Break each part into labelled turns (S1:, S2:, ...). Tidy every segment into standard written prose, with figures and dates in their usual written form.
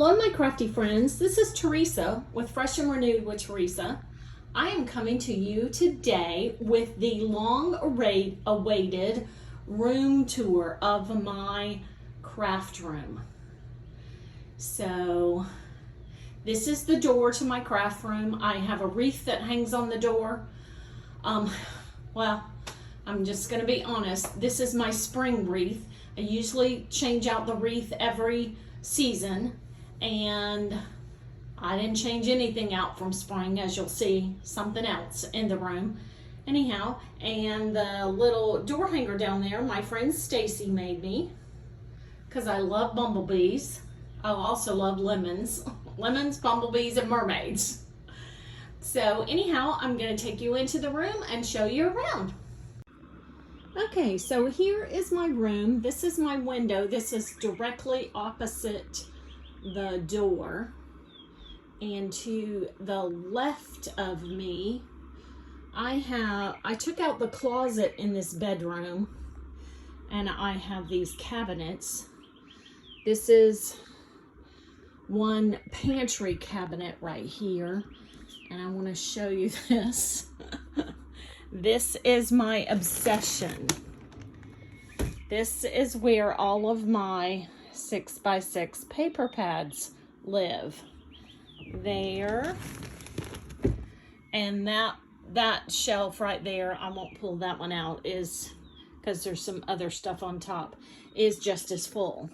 S1: Hello, my crafty friends. This is Teresa with Fresh and Renewed with Teresa. I am coming to you today with the long-awaited room tour of my craft room. So this is the door to my craft room. I have a wreath that hangs on the door. Well, I'm just going to be honest. This is my spring wreath. I usually change out the wreath every season, and I didn't change anything out from spring, as you'll see something else in the room. Anyhow, and the little door hanger down there, my friend Stacy made me, because I love bumblebees. I also love lemons. Lemons, bumblebees, and mermaids. So anyhow, I'm going to take you into the room and show you around. Okay, so here is my room. This is my window. This is directly opposite the door. And to the left of me, I took out the closet in this bedroom, and I have these cabinets. This is one pantry cabinet right here, and I want to show you this. This is my obsession. This is where all of my 6x6 paper pads live. There. And that shelf right there, I won't pull that one out, is because there's some other stuff on top, is just as full.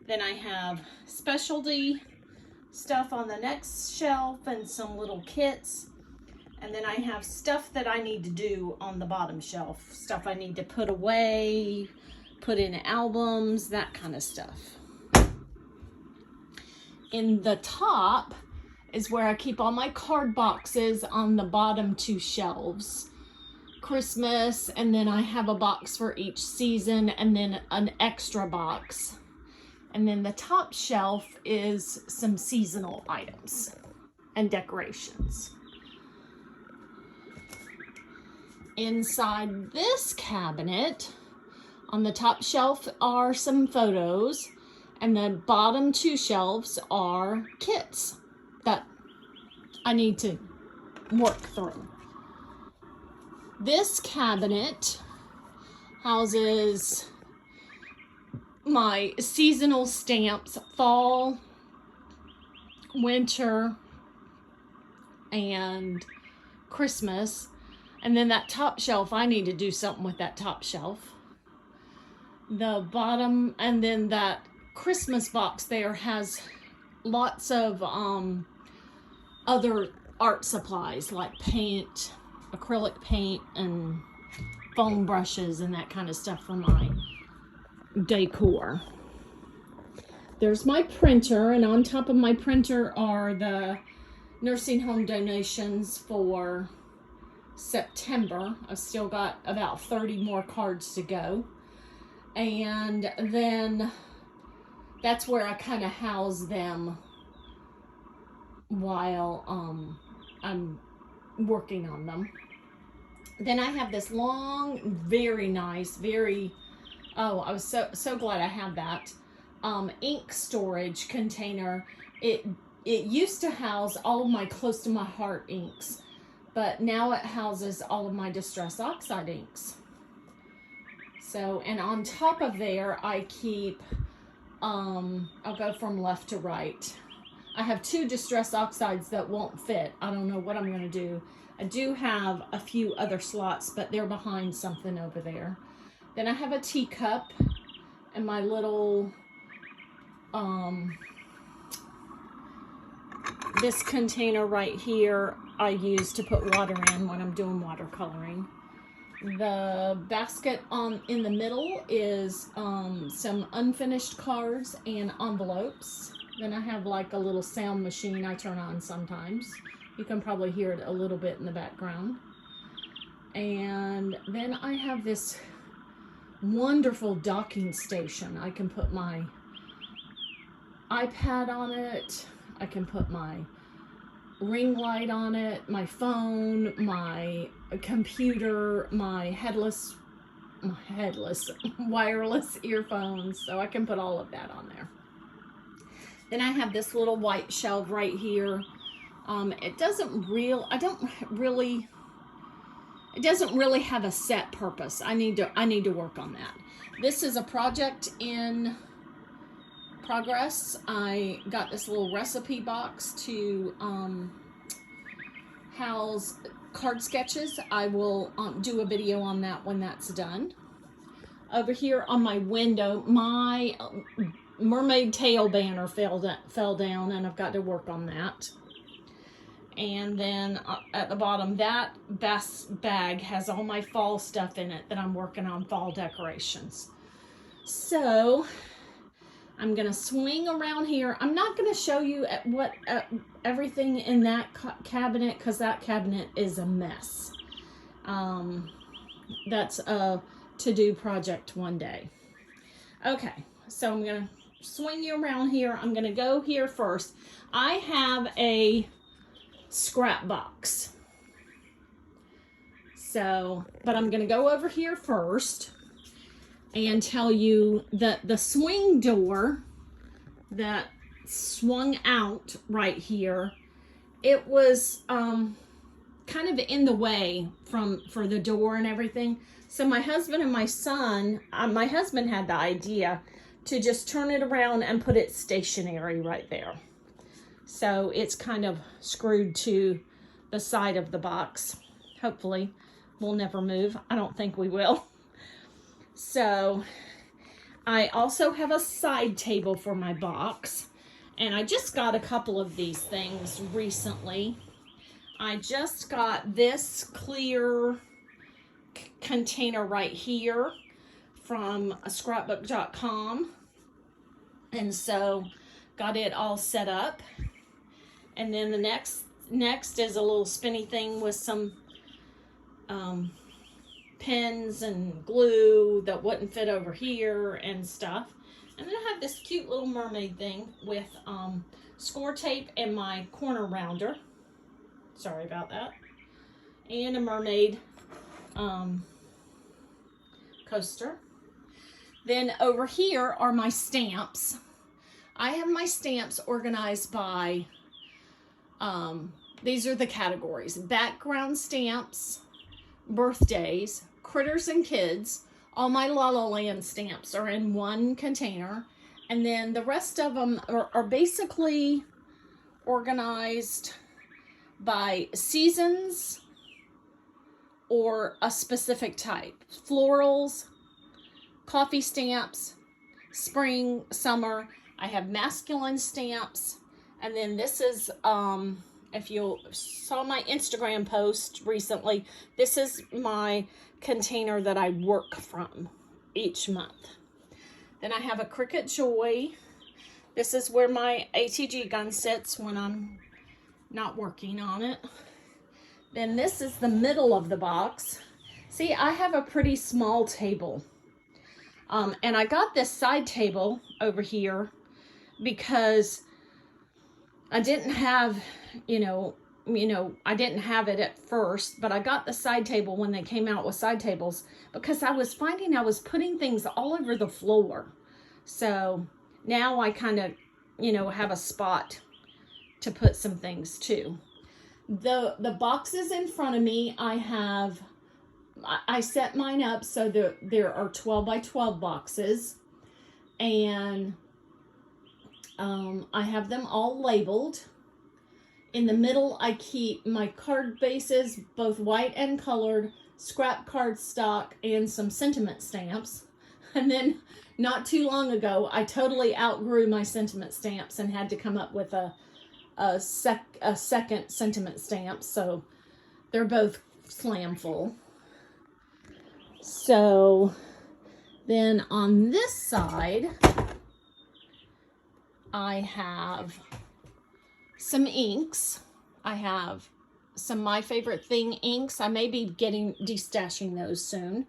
S1: Then I have specialty stuff on the next shelf and some little kits. And then I have stuff that I need to do on the bottom shelf. Stuff I need to put away, put in albums, that kind of stuff. In the top is where I keep all my card boxes on the bottom two shelves. Christmas, and then I have a box for each season, and then an extra box. And then the top shelf is some seasonal items and decorations. Inside this cabinet, on the top shelf are some photos, and the bottom two shelves are kits that I need to work through. This cabinet houses my seasonal stamps, fall, winter, and Christmas. And then that top shelf, I need to do something with that top shelf. The bottom, and then that Christmas box there has lots of other art supplies like paint, acrylic paint, and foam brushes and that kind of stuff for my decor. There's my printer, and on top of my printer are the nursing home donations for September. I've still got about 30 more cards to go, and then that's where I kind of house them while I'm working on them. Then I have this long, very nice, I was so glad I have that ink storage container. It used to house all of my close to my heart inks, but now it houses all of my Distress Oxide inks. So, and on top of there, I keep, I'll go from left to right. I have two Distress Oxides that won't fit. I don't know what I'm going to do. I do have a few other slots, but they're behind something over there. Then I have a teacup and my little, this container right here I use to put water in when I'm doing watercoloring. The basket in the middle is some unfinished cards and envelopes. Then I have like a little sound machine I turn on sometimes. You can probably hear it a little bit in the background. And then I have this wonderful docking station. I can put my iPad on it. I can put my ring light on it, my phone, my computer, my wireless earphones, so I can put all of that on there. Then I have this little white shelf right here. It doesn't really have a set purpose. I need to work on that. This is a project in progress. I got this little recipe box to house card sketches. I will do a video on that when that's done. Over here on my window, my mermaid tail banner fell down, and I've got to work on that. And then at the bottom, that bag has all my fall stuff in it that I'm working on, fall decorations. So I'm gonna swing around here. I'm not gonna show you everything in that cabinet, because that cabinet is a mess. That's a to-do project one day. Okay, so I'm gonna swing you around here. I'm gonna go here first. I have a scrap box. So, but I'm gonna go over here first and tell you that the swing door that swung out right here, it was kind of in the way for the door and everything. So my husband and my son, my husband had the idea to just turn it around and put it stationary right there. So it's kind of screwed to the side of the box. Hopefully we'll never move. I don't think we will. So I also have a side table for my box, and I just got a couple of these things recently. I just got this clear container right here from scrapbook.com, and so got it all set up. And then the next is a little spinny thing with some pins and glue that wouldn't fit over here and stuff. And then I have this cute little mermaid thing with score tape and my corner rounder. Sorry about that. And a mermaid coaster. Then over here are my stamps. I have my stamps organized by, these are the categories: background stamps, birthdays, critters and kids. All my La La Land stamps are in one container. And then the rest of them are basically organized by seasons or a specific type. Florals, coffee stamps, spring, summer. I have masculine stamps. And then this is, if you saw my Instagram post recently, this is my container that I work from each month. Then I have a Cricut Joy. This is where my ATG gun sits when I'm not working on it. Then this is the middle of the box. See, I have a pretty small table. And I got this side table over here because I didn't have, I didn't have it at first, but I got the side table when they came out with side tables because I was finding I was putting things all over the floor. So now I kind of, have a spot to put some things too. The boxes in front of me, I set mine up so there are 12 by 12 boxes, and I have them all labeled. In the middle, I keep my card bases, both white and colored, scrap card stock, and some sentiment stamps. And then not too long ago, I totally outgrew my sentiment stamps and had to come up with a second sentiment stamp. So they're both slam full. So then on this side, I have some inks. I have some My Favorite Thing inks. I may be destashing those soon.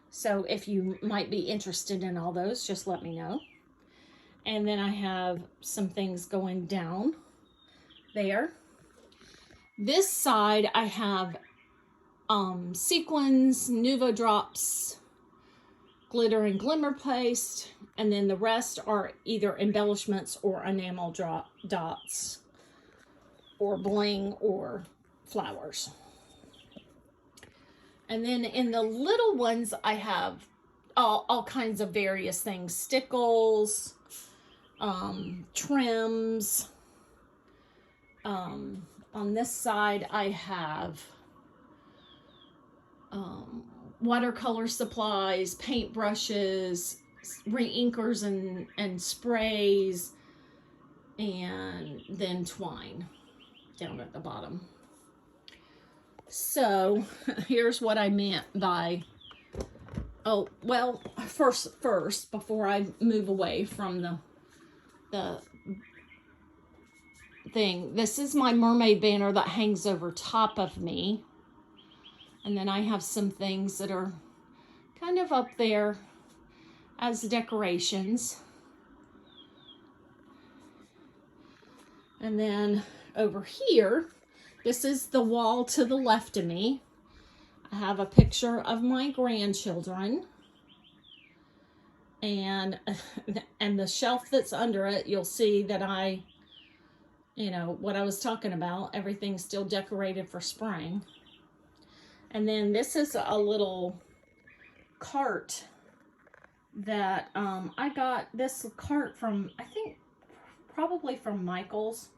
S1: So if you might be interested in all those, just let me know. And then I have some things going down there. This side I have sequins, Nuvo Drops, glitter and glimmer paste, and then the rest are either embellishments or enamel dots or bling or flowers. And then in the little ones, I have all kinds of various things, stickles, trims. On this side, I have watercolor supplies, paint brushes, re-inkers and sprays, and then twine down at the bottom. So here's what I meant by, oh, well, first, before I move away from the thing, this is my mermaid banner that hangs over top of me. And then I have some things that are kind of up there as decorations. And then over here, this is the wall to the left of me. I have a picture of my grandchildren. And the shelf that's under it, you'll see that what I was talking about, everything's still decorated for spring. And then this is a little cart that I got this cart from, I think, probably from Michael's.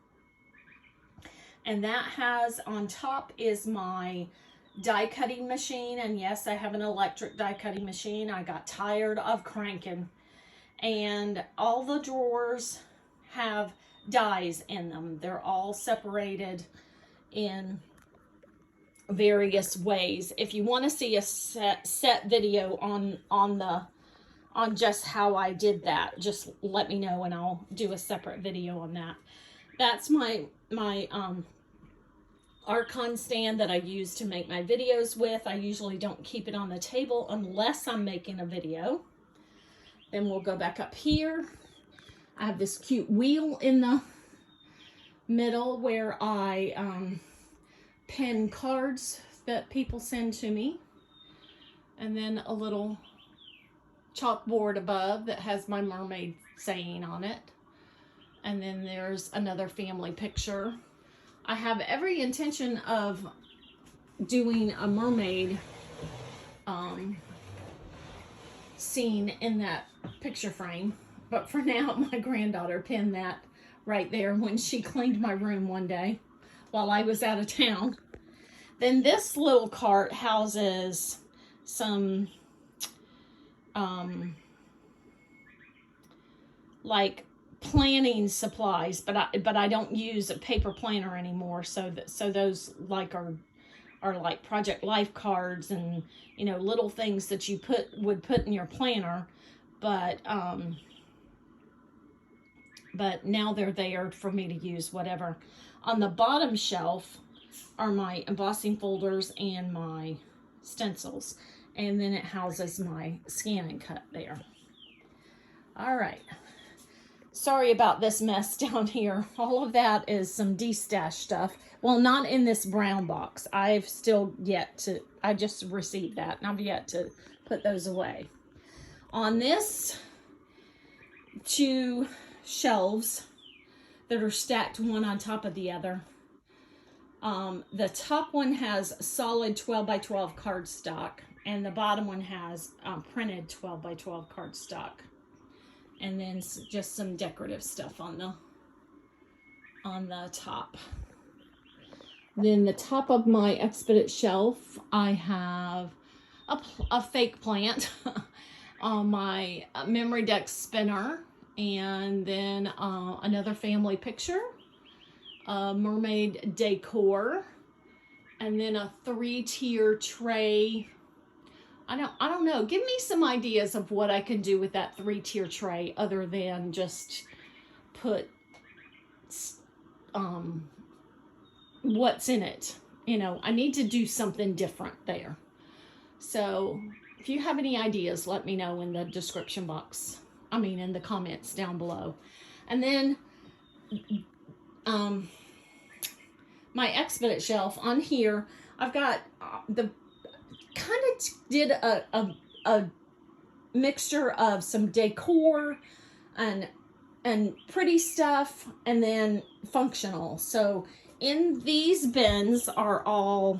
S1: And that has, on top is my die cutting machine. And yes, I have an electric die cutting machine. I got tired of cranking. And all the drawers have dies in them. They're all separated in various ways. If you want to see a set video on just how I did that, just let me know and I'll do a separate video on that. That's my Archon stand that I use to make my videos with. I usually don't keep it on the table unless I'm making a video. Then we'll go back up here. I have this cute wheel in the middle where I pin cards that people send to me. And then a little chalkboard above that has my mermaid saying on it. And then there's another family picture. I have every intention of doing a mermaid scene in that picture frame. But for now, my granddaughter pinned that right there when she cleaned my room one day while I was out of town. Then this little cart houses some like planning supplies, but I don't use a paper planner anymore, so those like are like Project Life cards and little things that you would put in your planner, but now they're there for me to use whatever. On the bottom shelf are my embossing folders and my stencils, and then it houses my scan and cut there. All right. Sorry about this mess down here. All of that is some de-stash stuff. Well, not in this brown box. I just received that and I've yet to put those away. On this 2 shelves that are stacked one on top of the other, the top one has solid 12 by 12 cardstock and the bottom one has printed 12 by 12 cardstock. And then just some decorative stuff on the top. Then the top of my Expedit shelf, I have a fake plant on my memory deck spinner, and then another family picture, mermaid decor, and then a 3-tier tray. I don't know. Give me some ideas of what I can do with that 3-tier tray other than just put what's in it. I need to do something different there. So if you have any ideas, let me know in the description box. In the comments down below. And then my Expedit shelf on here, I've got the kind of did a mixture of some decor and pretty stuff, and then functional. So in these bins are all,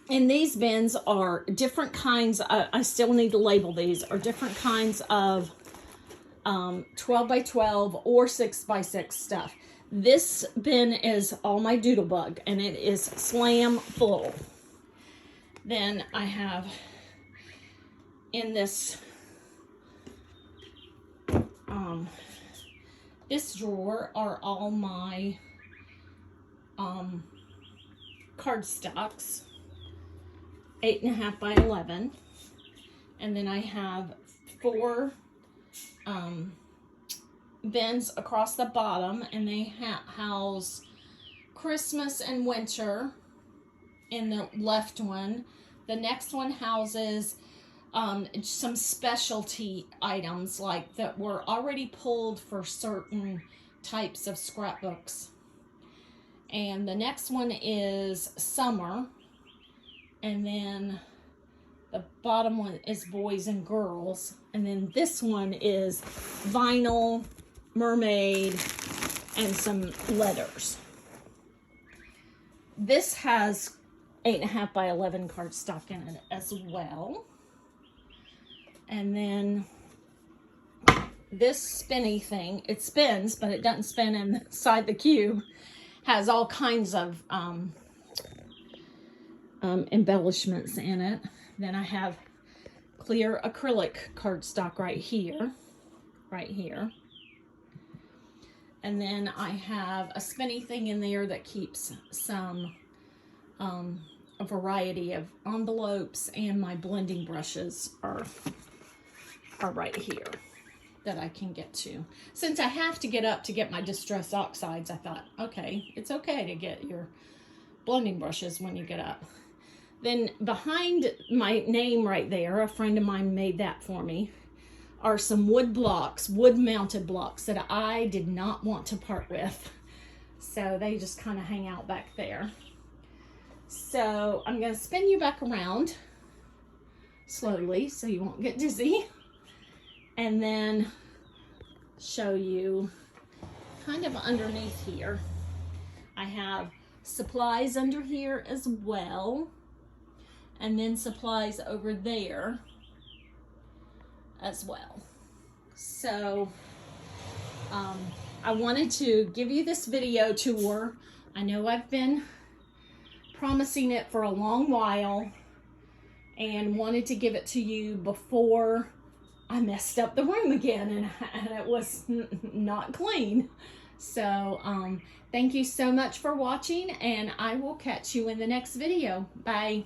S1: in these bins are different kinds, I still need to label these, are different kinds of 12 by 12 or 6 by 6 stuff. This bin is all my Doodlebug, and it is slam full. Then I have in this this drawer are all my cardstocks, 8.5 by 11, and then I have 4 bins across the bottom, and they house Christmas and winter in the left one. The next one houses some specialty items like that were already pulled for certain types of scrapbooks. And the next one is summer, and then the bottom one is boys and girls, and then this one is vinyl, mermaid, and some letters. This has 8.5 by 11 cardstock in it as well. And then this spinny thing, it spins, but it doesn't spin inside the cube, has all kinds of embellishments in it. Then I have clear acrylic cardstock right here. And then I have a spinny thing in there that keeps some, a variety of envelopes, and my blending brushes are right here that I can get to. Since I have to get up to get my Distress Oxides, I thought, okay, it's okay to get your blending brushes when you get up. Then behind my name right there, a friend of mine made that for me, are some wood blocks, wood mounted blocks that I did not want to part with. So they just kind of hang out back there. So I'm going to spin you back around slowly so you won't get dizzy, and then show you kind of underneath here. I have supplies under here as well, and then supplies over there as well. So I wanted to give you this video tour. I know I've been promising it for a long while, and wanted to give it to you before I messed up the room again, and it was not clean. So thank you so much for watching, and I will catch you in the next video. Bye.